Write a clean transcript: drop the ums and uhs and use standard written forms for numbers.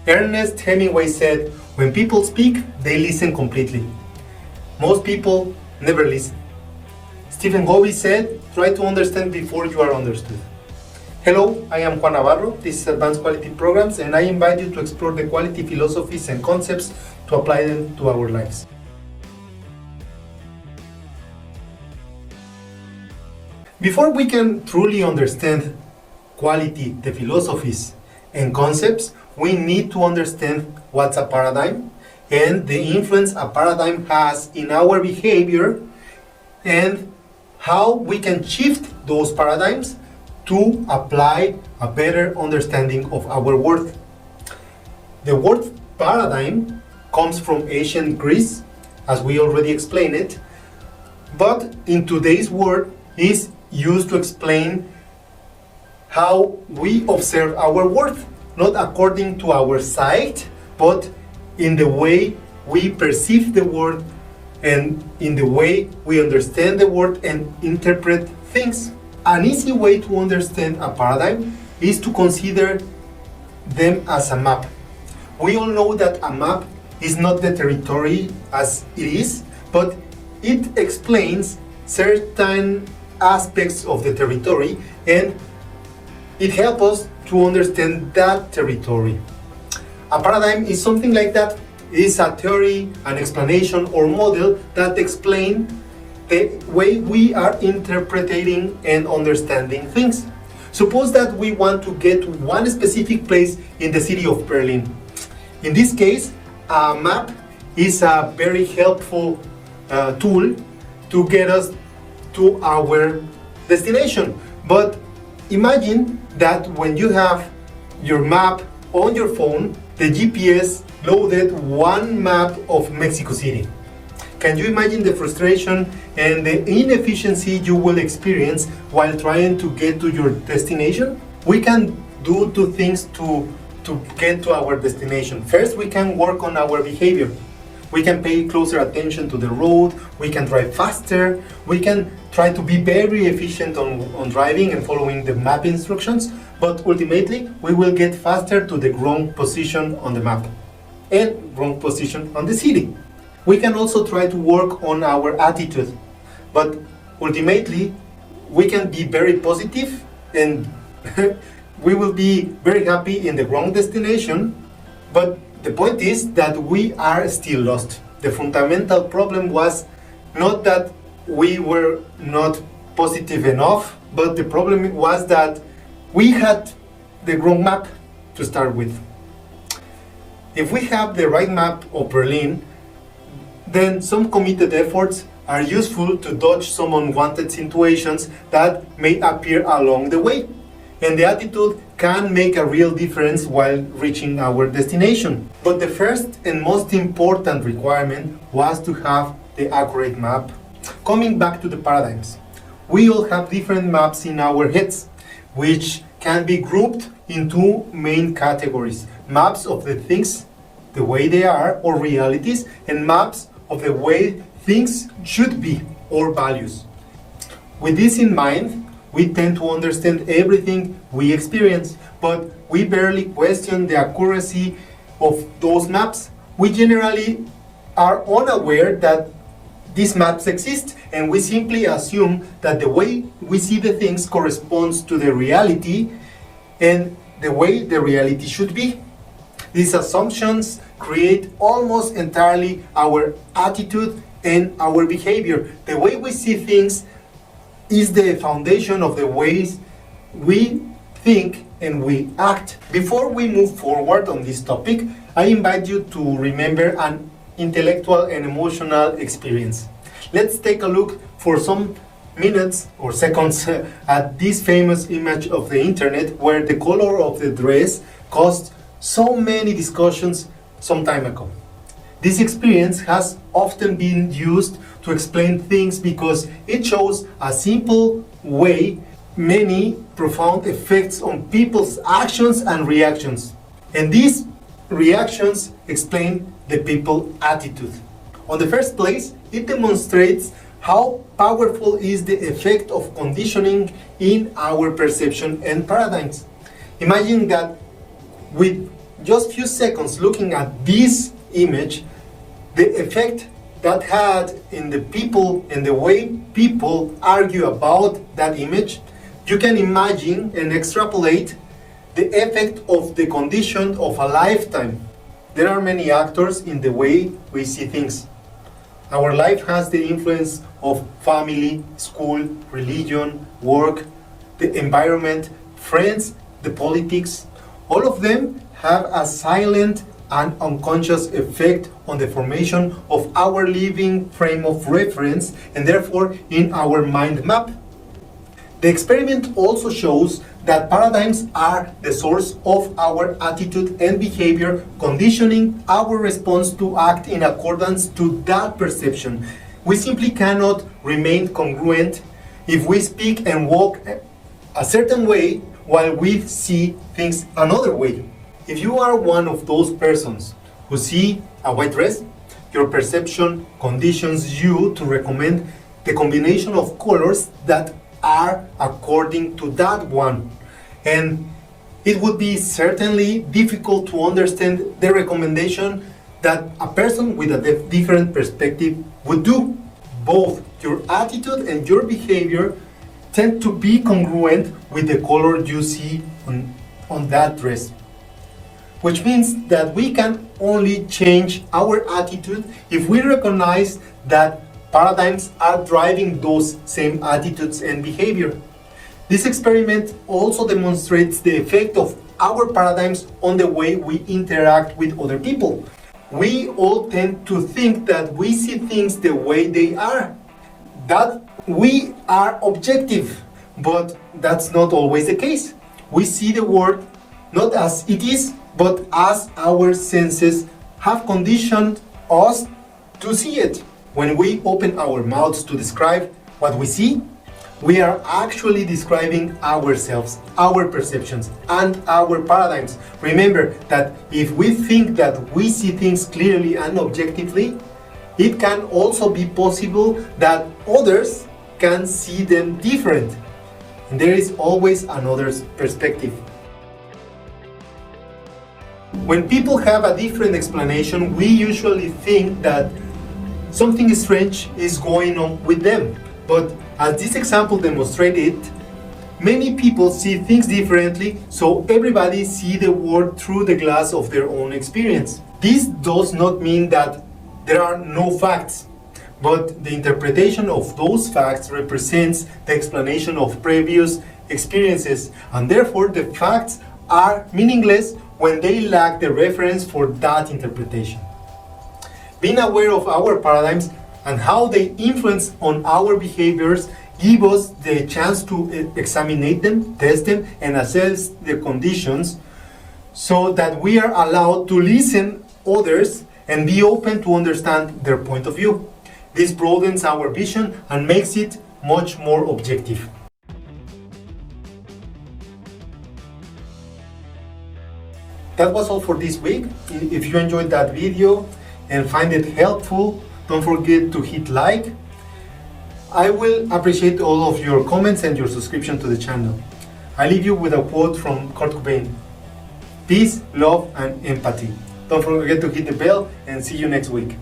Ernest Hemingway said, "When people speak, they listen completely. Most people never listen." Stephen Covey said, "Try to understand before you are understood." Hello, I am Juan Navarro. This is Advanced Quality Programs, and I invite you to explore the quality philosophies and concepts to apply them to our lives. Before we can truly understand quality, the philosophies, and concepts, we need to understand what's a paradigm and the influence a paradigm has in our behavior and how we can shift those paradigms to apply a better understanding of our world. The word paradigm comes from ancient Greece, as we already explained it, but in today's world is used to explain how we observe our world, not according to our sight, but in the way we perceive the world and in the way we understand the world and interpret things. An easy way to understand a paradigm is to consider them as a map. We all know that a map is not the territory as it is, but it explains certain aspects of the territory and it helps us to understand that territory. A paradigm is something like that. It is a theory, an explanation or model that explains the way we are interpreting and understanding things. Suppose that we want to get to one specific place in the city of Berlin. In this case, a map is a very helpful tool to get us to our destination. But imagine that when you have your map on your phone, the GPS loaded one map of Mexico City. Can you imagine the frustration and the inefficiency you will experience while trying to get to your destination? We can do two things to get to our destination. First, we can work on our behavior. We can pay closer attention to the road, we can drive faster, we can try to be very efficient on driving and following the map instructions, but ultimately we will get faster to the wrong position on the map and wrong position on the city. We can also try to work on our attitude, but ultimately we can be very positive and we will be very happy in the wrong destination, but the point is that we are still lost. The fundamental problem was not that we were not positive enough, but the problem was that we had the wrong map to start with. If we have the right map of Berlin, then some committed efforts are useful to dodge some unwanted situations that may appear along the way. And the attitude can make a real difference while reaching our destination. But the first and most important requirement was to have the accurate map. Coming back to the paradigms, we all have different maps in our heads, which can be grouped in two main categories: maps of the things the way they are, or realities, and maps of the way things should be, or values. With this in mind, we tend to understand everything we experience, but we barely question the accuracy of those maps. We generally are unaware that these maps exist, and we simply assume that the way we see the things corresponds to the reality and the way the reality should be. These assumptions create almost entirely our attitude and our behavior. The way we see things is the foundation of the ways we think and we act. Before we move forward on this topic, I invite you to remember an intellectual and emotional experience. Let's take a look for some minutes or seconds at this famous image of the internet where the color of the dress caused so many discussions some time ago. This experience has often been used to explain things because it shows a simple way many profound effects on people's actions and reactions. And these reactions explain the people's attitude. On the first place, it demonstrates how powerful is the effect of conditioning in our perception and paradigms. Imagine that with just few seconds looking at this image, the effect that had in the people and the way people argue about that image, you can imagine and extrapolate the effect of the condition of a lifetime. There are many actors in the way we see things. Our life has the influence of family, school, religion, work, the environment, friends, the politics. All of them have a silent and unconscious effect on the formation of our living frame of reference and therefore in our mind map. The experiment also shows that paradigms are the source of our attitude and behavior, conditioning our response to act in accordance to that perception. We simply cannot remain congruent if we speak and walk a certain way while we see things another way. If you are one of those persons who see a white dress, your perception conditions you to recommend the combination of colors that are according to that one. And it would be certainly difficult to understand the recommendation that a person with a different perspective would do. Both your attitude and your behavior tend to be congruent with the color you see on that dress. Which means that we can only change our attitude if we recognize that paradigms are driving those same attitudes and behavior. This experiment also demonstrates the effect of our paradigms on the way we interact with other people. We all tend to think that we see things the way they are, that we are objective, but that's not always the case. We see the world not as it is, but as our senses have conditioned us to see it. When we open our mouths to describe what we see, we are actually describing ourselves, our perceptions, and our paradigms. Remember that if we think that we see things clearly and objectively, it can also be possible that others can see them different. And there is always another perspective. When people have a different explanation, we usually think that something strange is going on with them. But as this example demonstrated, many people see things differently, so everybody sees the world through the glass of their own experience. This does not mean that there are no facts, but the interpretation of those facts represents the explanation of previous experiences, and therefore the facts are meaningless when they lack the reference for that interpretation. Being aware of our paradigms and how they influence on our behaviors give us the chance to examine them, test them, and assess the conditions so that we are allowed to listen others and be open to understand their point of view. This broadens our vision and makes it much more objective. That was all for this week. If you enjoyed that video and find it helpful, don't forget to hit like. I will appreciate all of your comments and your subscription to the channel. I leave you with a quote from Kurt Cobain: peace, love, and empathy. Don't forget to hit the bell and see you next week.